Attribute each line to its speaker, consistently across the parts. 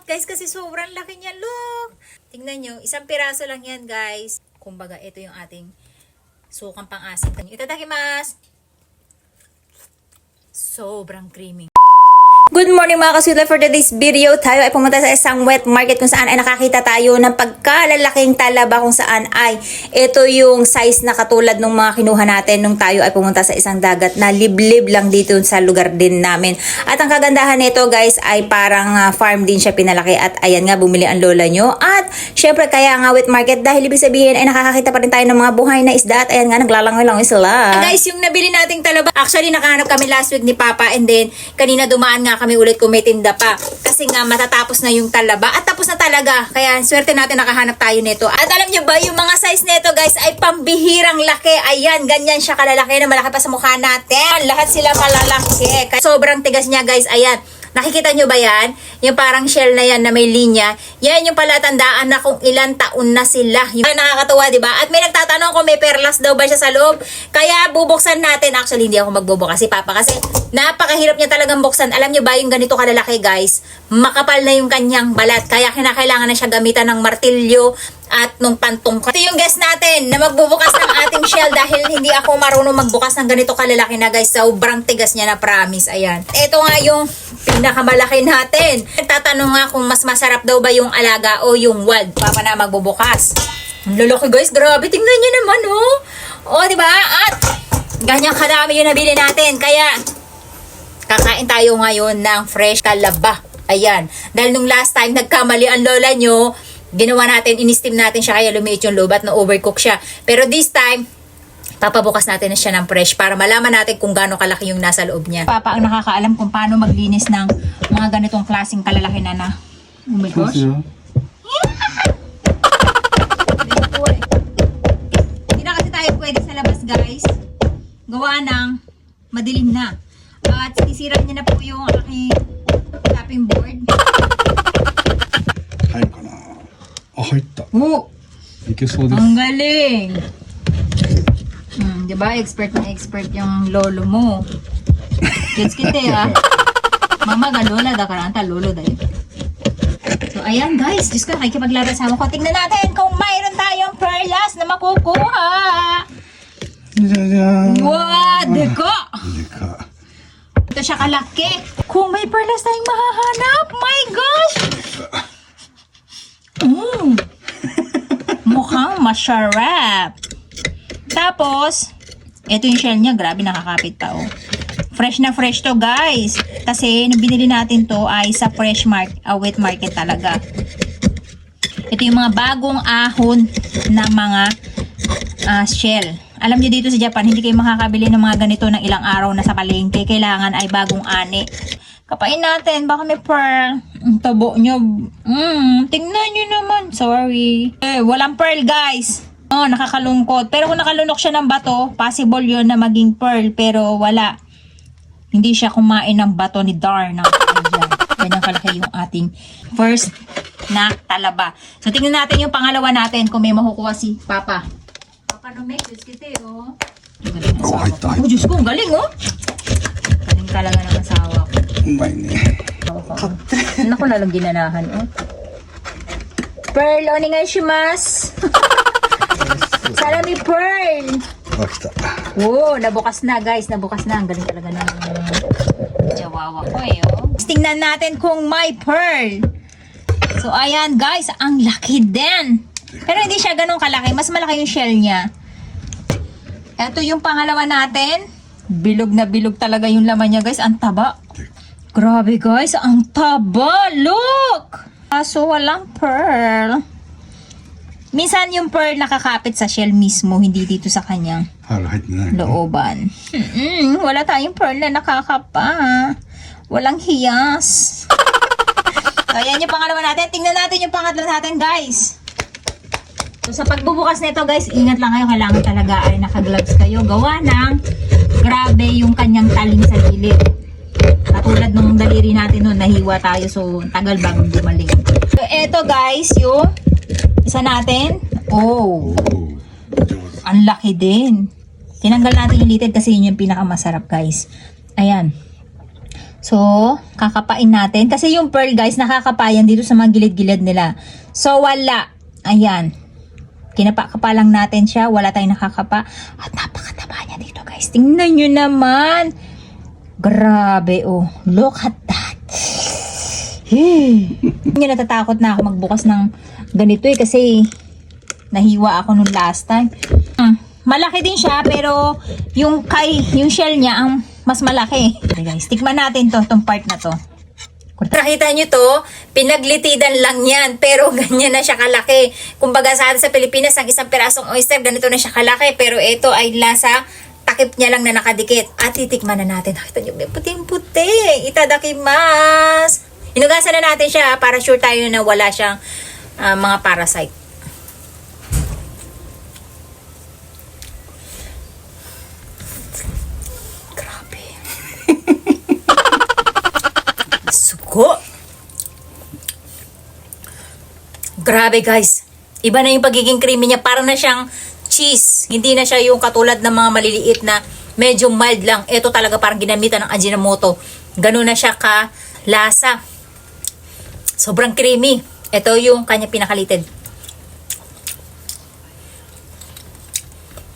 Speaker 1: guys kasi sobrang laki niya. Look! Tingnan nyo, isang piraso lang yan guys. Kumbaga, ito yung ating sukang pang-asim. Itadakimasu! Sobrang creamy. Good morning mga kaswila. For today's video, tayo ay pumunta sa isang wet market kung saan ay nakakita tayo ng pagkalalaking talaba kung saan ay ito yung size na katulad ng mga kinuha natin nung tayo ay pumunta sa isang dagat na liblib lang dito sa lugar din namin. At ang kagandahan nito guys ay parang farm din siya pinalaki at ayan nga bumili ang lola nyo. At syempre kaya nga wet market dahil ibig sabihin ay nakakakita pa rin tayo ng mga buhay na isda at ayan nga naglalangoy-langoy sila. Guys, yung nabili nating talaba, actually nakahanap kami last week ni Papa and then kanina dumaan nga kami ulit kung may tinda pa. Kasi nga matatapos na yung talaba at tapos na talaga. Kaya swerte natin nakahanap tayo nito. At alam nyo ba, yung mga size nito guys ay pambihirang laki. Ayan, ganyan siya kalalaki na malaki pa sa mukha natin. Lahat sila malalaki. Kaya sobrang tigas niya guys. Ayan. Nakikita nyo ba yan? Yung parang shell na yan na may linya. Yan yung palatandaan na kung ilang taon na sila. Yung nakakatuwa, diba? At may nagtatanong kung may perlas daw ba siya sa loob. Kaya bubuksan natin. Actually, hindi ako magbubukas si Papa kasi napakahirap niya talagang buksan. Alam nyo ba yung ganito kalalaki guys? Makapal na yung kanyang balat. Kaya kinakailangan na siya gamitan ng martilyo at nung pantong. Ito yung guest natin na magbubukas ng ating shell dahil hindi ako marunong magbukas ng ganito kalalaki na guys. Sobrang tigas niya na promise. Ayan. Ito nga yung pinakamalaki natin. Nagtatanong nga kung mas masarap daw ba yung alaga o yung wild. Papa na magbubukas. Ang lalaki guys. Grabe. Tingnan niyo naman oh. O diba? At ganyan kadami yung nabili natin. Kaya kakain tayo ngayon ng fresh talaba. Ayan. Dahil nung last time nagkamali ang lola nyo, ginawa natin, in-steam natin siya kaya lumiit yung loob at na-overcook siya. Pero this time, papabukas natin na siya ng fresh para malaman natin kung gaano kalaki yung nasa loob niya. Papa ang nakakaalam kung paano maglinis ng mga ganitong klaseng kalalaki na oh my gosh. Hindi na kasi tayo pwede sa labas guys. Gawa ng madilim na. At sisira niya na po yung aking chopping board.
Speaker 2: Ay, ka na. Ah, 入った。
Speaker 1: Oh!
Speaker 2: いけそうです。
Speaker 1: Ang galing! Diba? Expert na expert yung lolo mo. Kids kite ha. Mama ga lola da kara anta lolo da. So ayan guys, Diyos ko nakikipaglaro sa ko. Tingnan natin kung mayroon tayong perlas na makukuha.
Speaker 2: じゃじゃーん。
Speaker 1: Wow! Deko!
Speaker 2: でか。
Speaker 1: Ito siya kalaki. Kung may perlas tayong mahahanap, my gosh! Mukhang masarap. Tapos, ito yung shell niya. Grabe, nakakapit pa oh. Fresh na fresh to guys. Kasi, nung binili natin to ay sa fresh wet market talaga. Ito yung mga bagong ahon na mga shell. Alam nyo dito sa Japan, hindi kayo makakabili ng mga ganito ng ilang araw na sa palengke. Kailangan ay bagong ani. Kapain natin. Baka may pearl. Ang tabo nyo. Tingnan nyo naman. Sorry. Walang pearl guys. Oh, nakakalungkot. Pero kung nakalunok siya ng bato, possible yun na maging pearl. Pero wala. Hindi siya kumain ng bato ni Darna. Ayan. Ganyan kalaki yung ating first na talaba. So, tingnan natin yung pangalawa natin kung may makukuha si Papa. Papa no make this kite oh. Ang galing ng asawa ko. Oh, Diyos ko, ang galing oh. Galing talaga ng asawa ko.
Speaker 2: うまいね。
Speaker 1: Naku, lalang ginanahan oh. Pearl, onegaishimasu. Sana may pearl.
Speaker 2: あ、来た。
Speaker 1: Oh, nabukas na guys, nabukas na. Ang galing talaga ng jawawa ko eh oh. Tingnan natin kung may pearl. So ayan guys, ang laki din. Pero hindi siya ganun kalaki, mas malaki yung shell niya. Ito yung pangalawa natin. Bilog na bilog talaga yung laman niya guys, ang taba. Grabe guys, ang taba. Look! Kaso walang pearl. Minsan yung pearl nakakapit sa shell mismo, hindi dito sa kanyang
Speaker 2: 腹入ってないの。
Speaker 1: looban. Wala tayong pearl na nakakapa. Walang hiyas. So, ayan yung pangalawa natin. Tingnan natin yung pangatlo natin, guys. So, sa pagbubukas nito, guys, ingat lang kayo. Kailangan talaga ay nakagloves kayo. Gawa ng grabe yung kanyang talim sa gilid. Katulad nung daliri natin noon, nahiwa tayo. So, tagal bagong dumaling. So, eto, guys, yung isa natin. Oh,
Speaker 2: 上手。
Speaker 1: ang laki din. Tinanggal natin yung litid kasi yun yung pinakamasarap guys. Ayan. So, kakapain natin. Kasi yung pearl guys, nakakapayan dito sa mga gilid-gilid nila. So, wala. Ayan. Kinapa-kapa lang natin siya. Wala tayong nakakapa. At napakataba niya dito guys. Tingnan nyo naman. Grabe oh. Look at that. Hindi natatakot na ako magbukas ng ganito eh. Kasi nahiwa ako nung last time. Malaki din siya pero yung shell niya ang mas malaki. Okay guys, tikman natin tong part na to. Nakita nyo to, pinaglitidan lang yan, pero ganyan na siya kalaki. Kumbaga sa Pilipinas, ang isang pirasong oyster, ganito na siya kalaki, pero ito ay lasa, takip niya lang na nakadikit. At titikman na natin. Nakita nyo, may puting-puti. Itadakimasu. Inugasan na natin siya para sure tayo na wala siyang mga parasite. Sugo. Grabe guys. Iba na yung pagiging creamy niya. Parang na siyang cheese. Hindi na siya yung katulad ng mga maliliit na medyo mild lang. Ito talaga parang ginamitan ng Ajinomoto. Ganun na siya ka lasa. Sobrang creamy. Ito yung kanya pinakalitid.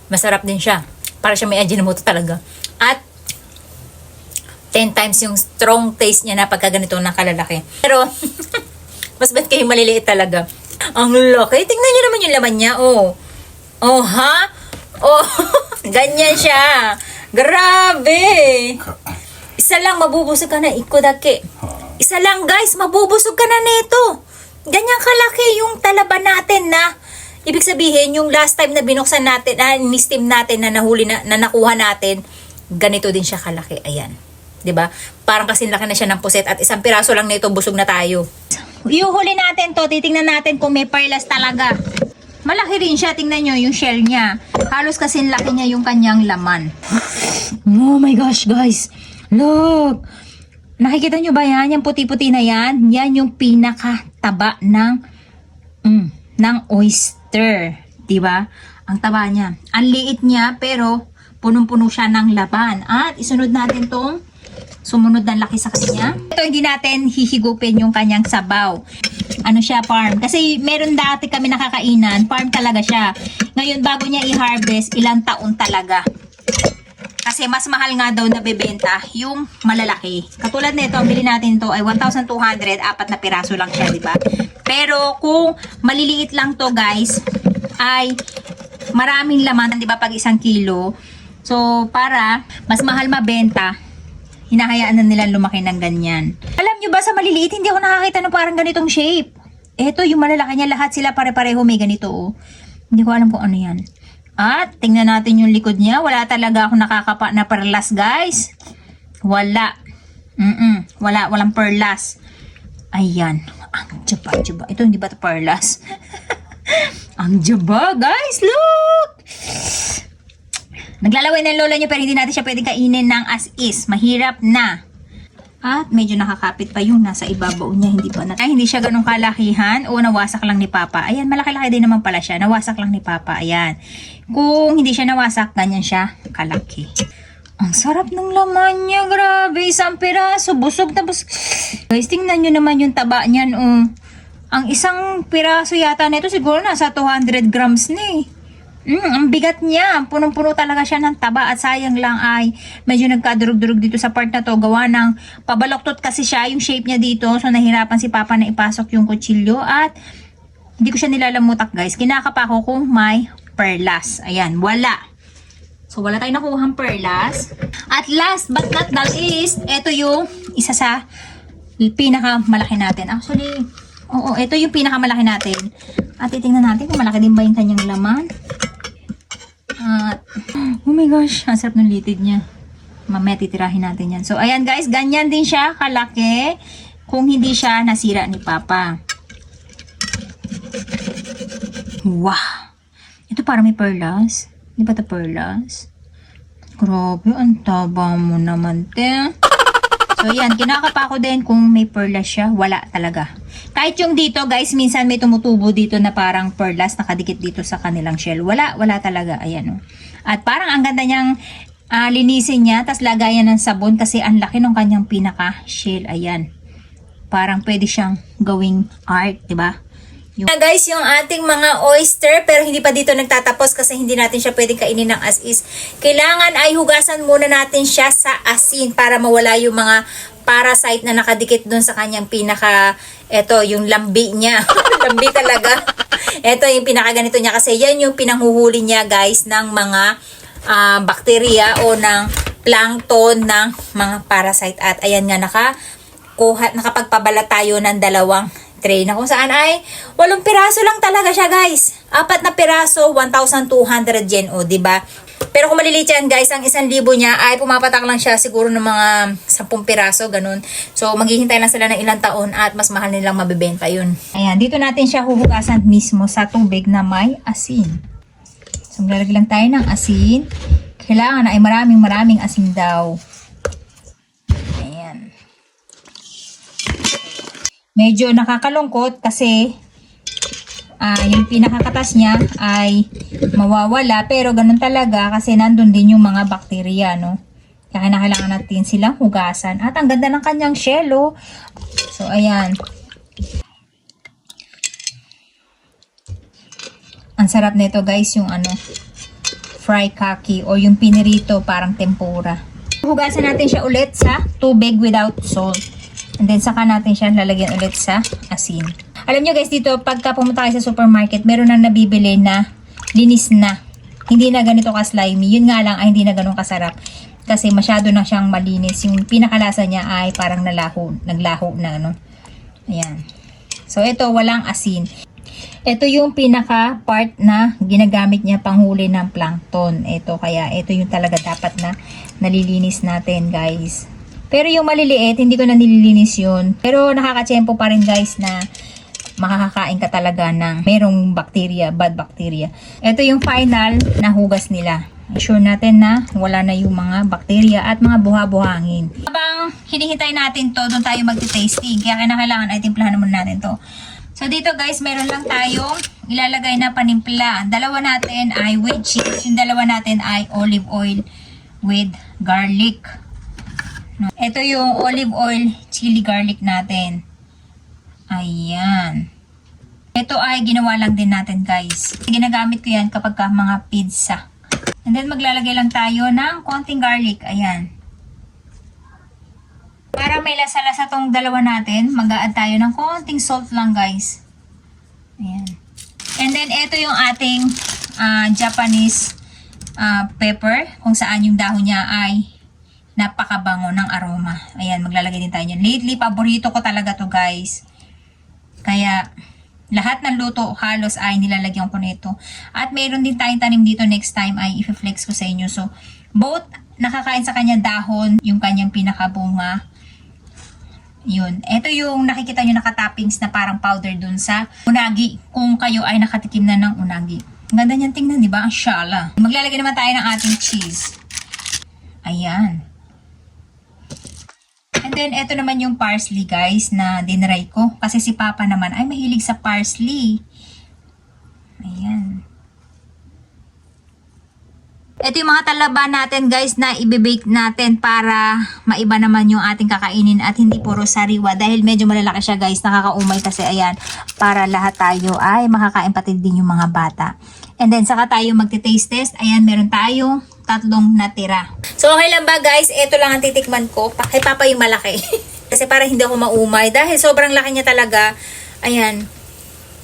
Speaker 1: Masarap din siya. Para siya may Ajinomoto talaga. At 10 times yung strong taste niya na pagka ganito na kalalaki. Pero, mas ba't kayo maliliit talaga? Ang laki. Tingnan nyo naman yung laman niya. Oh. Oh, ha? Oh, ganyan siya. Grabe. Isa lang, mabubusog ka na. Ikodake. Isa lang, guys. Mabubusog ka na nito. Ganyan kalaki yung talaba natin na ibig sabihin, yung last time na binuksan natin, ni-steam natin na nahuli na nakuha natin, ganito din siya kalaki. Ayan. 'Di ba? Parang kasi laki na siya ng puset at isang piraso lang nito busog na tayo. Iuhuli natin 'to, titingnan natin kung may pearlas talaga. Malaki rin siya, tingnan nyo yung shell niya. Halos kasi laki niya yung kanyang laman. Oh my gosh, guys. Look. Nakikita nyo ba yan? Yung puti-puti na yan? Yan yung pinakataba ng oyster. 'Di ba? Ang taba niya. Ang liit niya pero punong-puno siya ng laban. At isunod natin tong sumunod na laki sa kanya. Ito hindi natin hihigupin yung kanyang sabaw. Ano siya, farm. Kasi meron dati kami nakakainan, farm talaga siya. Ngayon bago niya i-harvest, ilang taon talaga. Kasi mas mahal nga daw na bebenta yung malalaki. Katulad nito, ang bili natin to ay 1,200, 4 na piraso lang siya, di ba? Pero kung maliliit lang to, guys, ay maraming laman, di ba, pag 1 kilo. So, para mas mahal mabenta, hinahayaan na nila lumaki ng ganyan. Alam nyo ba sa maliliit, hindi ako nakakita ng parang ganitong shape. Ito, yung malalaki niya, lahat sila pare-pareho may ganito, oh. Hindi ko alam kung ano yan. At, tingnan natin yung likod niya. Wala talaga ako nakakapa na perlas, guys. Wala. Walang perlas. Ayan. Ang jaba. Ito, hindi ba ito perlas? Ang jaba, guys. Look! Naglalaway ng lola niya pero hindi natin siya pwedeng kainin ng as is. Mahirap na. At medyo nakakapit pa yung nasa ibabaw niya. Hindi pa na. Ay, hindi siya ganun kalakihan o nawasak lang ni Papa. Ayan, malaki-laki din naman pala siya. Nawasak lang ni Papa. Ayan. Kung hindi siya nawasak, ganyan siya kalaki. Ang sarap ng laman niya. Grabe, 1 piraso. Busog na busog. Guys, tingnan nyo naman yung taba niyan. Ang 1 piraso yata nito siguro nasa 200 grams na eh. Ang bigat niya. Punong-puno talaga siya ng taba at sayang lang ay medyo nagkadurog-durog dito sa part na to. Gawa ng pabaloktot kasi siya yung shape niya dito. So nahirapan si Papa na ipasok yung kutsilyo at hindi ko siya nilalamutak guys. Kinakapa ko kung may perlas. Ayan, wala. So wala tayong nakuhang perlas. At last but not the least, ito yung isa sa pinakamalaki natin. Actually, oo, ito yung pinakamalaki natin. At titingnan natin kung malaki din ba yung kanyang laman. At, oh my gosh, ang sarap ng litid niya. Mamaya titirahin natin yan. So, ayan guys, ganyan din siya kalaki kung hindi siya nasira ni Papa. Wow! Ito parang may perlas. Di ba ito perlas? Grabe, ang taba mo naman, te. So, yan, kinakapa ko din kung may perlas siya. Wala talaga. Kahit yung dito, guys, minsan may tumutubo dito na parang perlas nakadikit dito sa kanilang shell. Wala talaga. Ayan, oh. At parang ang ganda niyang linisin niya, tas lagayan ng sabon kasi ang laki ng kanyang pinaka-shell. Ayan. Parang pwede siyang gawing art, diba? Guys, yung ating mga oyster, pero hindi pa dito nagtatapos kasi hindi natin siya pwedeng kainin ng as is. Kailangan ay hugasan muna natin siya sa asin para mawala yung mga parasite na nakadikit dun sa kanyang yung lambi niya. Lambi talaga. Ito yung pinakaganito niya kasi yan yung pinanghuhuli niya guys ng mga bakterya o ng plankton ng mga parasite. At ayan nga nakapagpabala tayo ng 2 tray na kung saan ay 8 piraso lang talaga siya guys. 4 na piraso, 1,200 yen o diba? Pero kung maliliit yan guys, ang 1,000 niya ay pumapatak lang siya siguro ng mga 10 piraso, ganun. So maghihintay lang sila ng ilang taon at mas mahal nilang mabibenta yun. Ayan, dito natin siya huhugasan mismo sa tubig na may asin. So maglalagay lang tayo ng asin. Kailangan ay maraming asin daw. Ayan. Medyo nakakalungkot kasi yung pinakakatas niya ay mawawala pero ganun talaga kasi nandun din yung mga bakterya, no? Kaya kailangan natin silang hugasan. At ang ganda ng kanyang shell, oh. So, ayan. Ang sarap nito guys, yung fry kaki o yung pinirito parang tempura. Hugasan natin siya ulit sa tubig without salt. And then saka natin siya lalagyan ulit sa asin. Alam nyo guys, dito pagka pumunta kayo sa supermarket, meron na nabibili na linis na. Hindi na ganito ka-slimy. Yun nga lang ay hindi na ganun kasarap. Kasi masyado na siyang malinis. Yung pinakalasa niya ay parang naglaho na. Ayan. So ito walang asin. Ito yung pinaka part na ginagamit niya panghuli ng plankton. Ito kaya ito yung talaga dapat na nalilinis natin guys. Pero yung maliliit, hindi ko na nililinis yun. Pero nakakatsyempo pa rin guys na makakakain ka talaga ng merong bacteria, bad bacteria. Ito yung final na hugas nila. Sure natin na wala na yung mga bacteria at mga buha-buhangin. Habang hinihintay natin to, doon tayo magti-tasting. Kaya kailangan ay timplahan muna natin to. So dito guys, meron lang tayong ilalagay na panimpla. Dalawa natin ay with cheese. Yung dalawa natin ay olive oil with garlic. Ito yung olive oil, chili garlic natin. Ayan. Ito ay ginawa lang din natin guys. Ginagamit ko yan kapag mga pizza. And then maglalagay lang tayo ng konting garlic. Ayan. Para may lasa-lasa tong dalawa natin, mag-a-add tayo ng konting salt lang guys. Ayan. And then ito yung ating Japanese pepper. Kung saan yung dahon niya ay napakabango ng aroma. Ayan, maglalagay din tayo niyan. Lately, paborito ko talaga to guys. Kaya, lahat ng luto halos ay nilalagyan ko nito. At mayroon din tayong tanim dito next time ay i-flex ko sa inyo. So, both nakakain sa kanya dahon, yung kanyang pinakabunga. Yun. Ito yung nakikita nyo nakatappings na parang powder dun sa unagi. Kung kayo ay nakatikim na ng unagi. Ang ganda niyan tingnan, di ba? Ang shala. Maglalagay naman tayo ng ating cheese. Ayan. And then, ito naman yung parsley, guys, na dinray ko. Kasi si Papa naman ay mahilig sa parsley. Ayan. Ito yung mga talaba natin, guys, na i-bake natin para maiba naman yung ating kakainin at hindi puro sariwa. Dahil medyo malalaki siya, guys, nakakaumay kasi, ayan, para lahat tayo ay makakain pati din yung mga bata. And then, saka tayo magti-taste test. Ayan, meron tayong 3 natira. So, okay lang ba guys? Ito lang ang titikman ko. Kay Papa yung malaki. Kasi para hindi ako maumay. Dahil sobrang laki niya talaga. Ayan.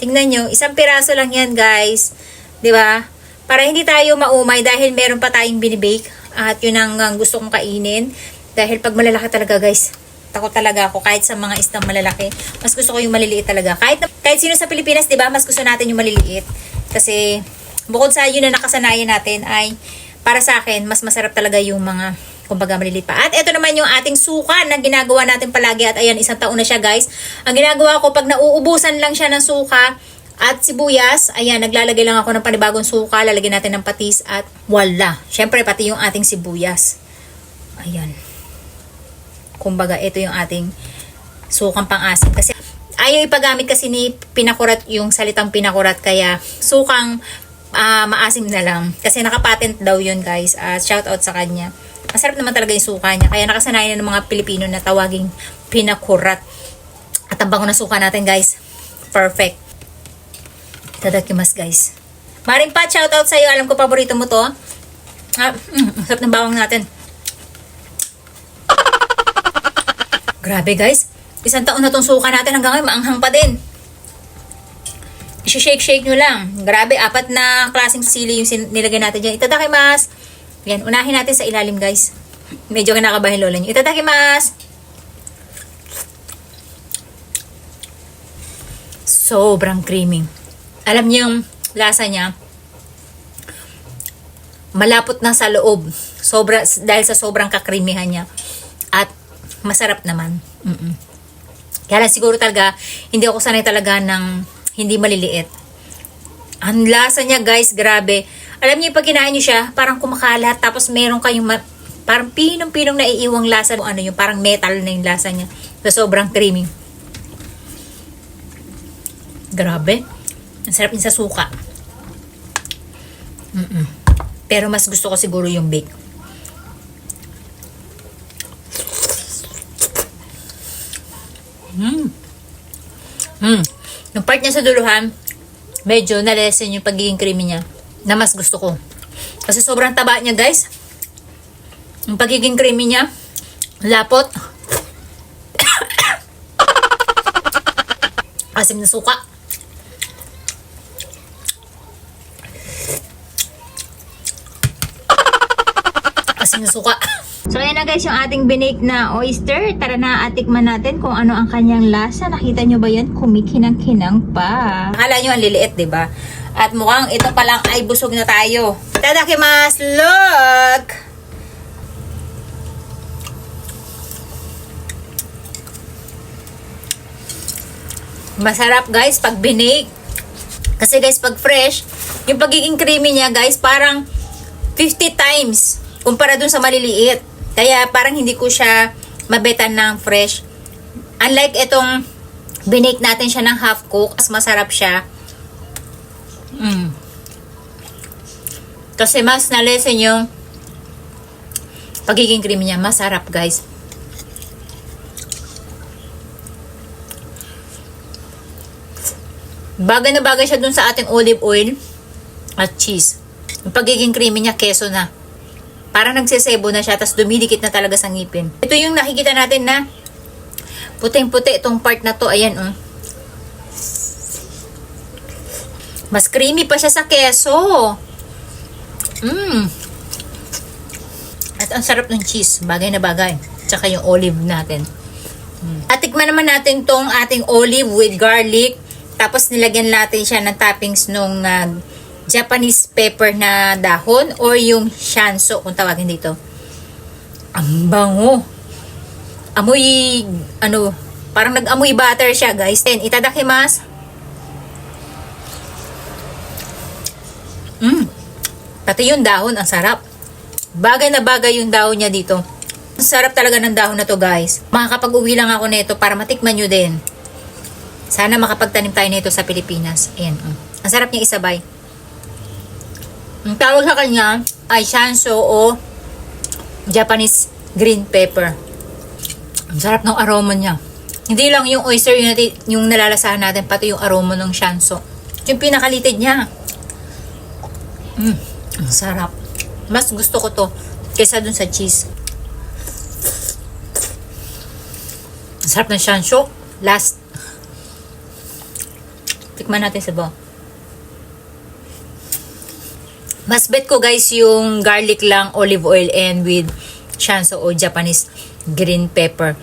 Speaker 1: Tingnan nyo. 1 piraso lang yan guys. Diba? Para hindi tayo maumay dahil meron pa tayong binibake. At yun ang gusto kong kainin. Dahil pag malalaki talaga guys, takot talaga ako. Kahit sa mga isdang malalaki, mas gusto ko yung maliliit talaga. Kahit sino sa Pilipinas, diba? Mas gusto natin yung maliliit. Kasi bukod sa yun na nakasanayan natin ay para sa akin, mas masarap talaga yung mga, kumbaga, maliliit pa. At ito naman yung ating suka na ginagawa natin palagi. At ayan, 1 taon na siya, guys. Ang ginagawa ko, pag nauubusan lang siya ng suka at sibuyas, ayan, naglalagay lang ako ng panibagong suka. Lalagyan natin ng patis at wala. Siyempre, pati yung ating sibuyas. Ayan. Kumbaga, ito yung ating sukang pang-asim. Kasi ayaw ipagamit kasi ni pinakurat yung salitang pinakurat. Kaya, sukang maasim na lang. Kasi nakapatent daw yun, guys. Shout out sa kanya. Masarap naman talaga yung suka niya. Kaya nakasanayan na ng mga Pilipino na tawaging pinakurat. At ang bango na suka natin, guys. Perfect. Tadakimasu, guys. Maring Pat, shout out sa'yo. Alam ko paborito mo to. Sarap ng bawang natin. Grabe, guys. 1 taon na tong suka natin. Hanggang ngayon, maanghang pa din. I-shake nyo lang. Grabe, 4 na klaseng sili yung nilagay natin dyan. Itadakimasu. Yan, unahin natin sa ilalim, guys. Medyo kinakabahin lola nyo. Itadakimasu. Sobrang creamy. Alam niyo yung lasa niya, malapot na sa loob. Dahil sa sobrang kakrimihan niya. At masarap naman. Kaya lang siguro talaga, hindi ako sanay talaga ng hindi maliliit. Ang lasa niya, guys, grabe. Alam niyo, pag kinain niyo siya, parang kumakalat. Tapos meron kayong parang pinong-pinong naiiwang lasa. Ano yung parang metal na yung lasa niya. So, sobrang creamy. Grabe. Ang sarap niya sa suka. Pero mas gusto ko siguro yung bake. Yung part niya sa duluhan, medyo na-lessen yung pagiging creamy niya. Na mas gusto ko. Kasi sobrang taba niya, guys. Yung pagiging creamy niya, lapot. Asim na suka. Asim na suka. So, ayan na, guys, yung ating binake na oyster. Tara na, atikman natin kung ano ang kanyang lasa. Nakita nyo ba yan? Kumikinang-kinang pa. Akala nyo ang liliit, diba? At mukhang ito pa lang ay busog na tayo. Itadakimasu! Look! Masarap, guys, pag binake. Kasi, guys, pag fresh, yung pagiging creamy niya, guys, parang 50 times kumpara dun sa maliliit. Kaya parang hindi ko siya mabetan ng fresh. Unlike itong binake natin siya ng half cook, mas masarap siya. Kasi mas na-lessen yung pagiging creamy niya. Masarap, guys. Bagay na bagay siya dun sa ating olive oil at cheese. Yung pagiging creamy niya, keso na. Parang nagsesebo na siya, tapos dumidikit na talaga sa ngipin. Ito yung nakikita natin na puting-puti itong part na to. Ayan, Mas creamy pa siya sa keso. At ang sarap ng cheese. Bagay na bagay. Tsaka yung olive natin. At tikman naman natin tong ating olive with garlic. Tapos nilagyan natin siya ng toppings nung Japanese pepper na dahon or yung shanso kung tawagin dito. Ang bango. Amoy, parang nag-amoy butter siya, guys. Then, itadakimasu. Pati yung dahon, ang sarap. Bagay na bagay yung dahon niya dito. Ang sarap talaga ng dahon na to, guys. Makakapag-uwi lang ako nito para matikman nyo din. Sana makapagtanim tayo nito sa Pilipinas. Ayan. Ang sarap niya isabay. Ang tawag sa kanya ay shanso o Japanese green pepper. Ang sarap ng aroma niya. Hindi lang yung oyster yung nalalasahan natin, pati yung aroma ng shanso. Yung pinakalitid niya. Ang sarap. Mas gusto ko to kaysa dun sa cheese. Ang sarap ng shanso. Last. Tikman natin sa baw. Mas bet ko, guys, yung garlic lang, olive oil, and with shanso o Japanese green pepper.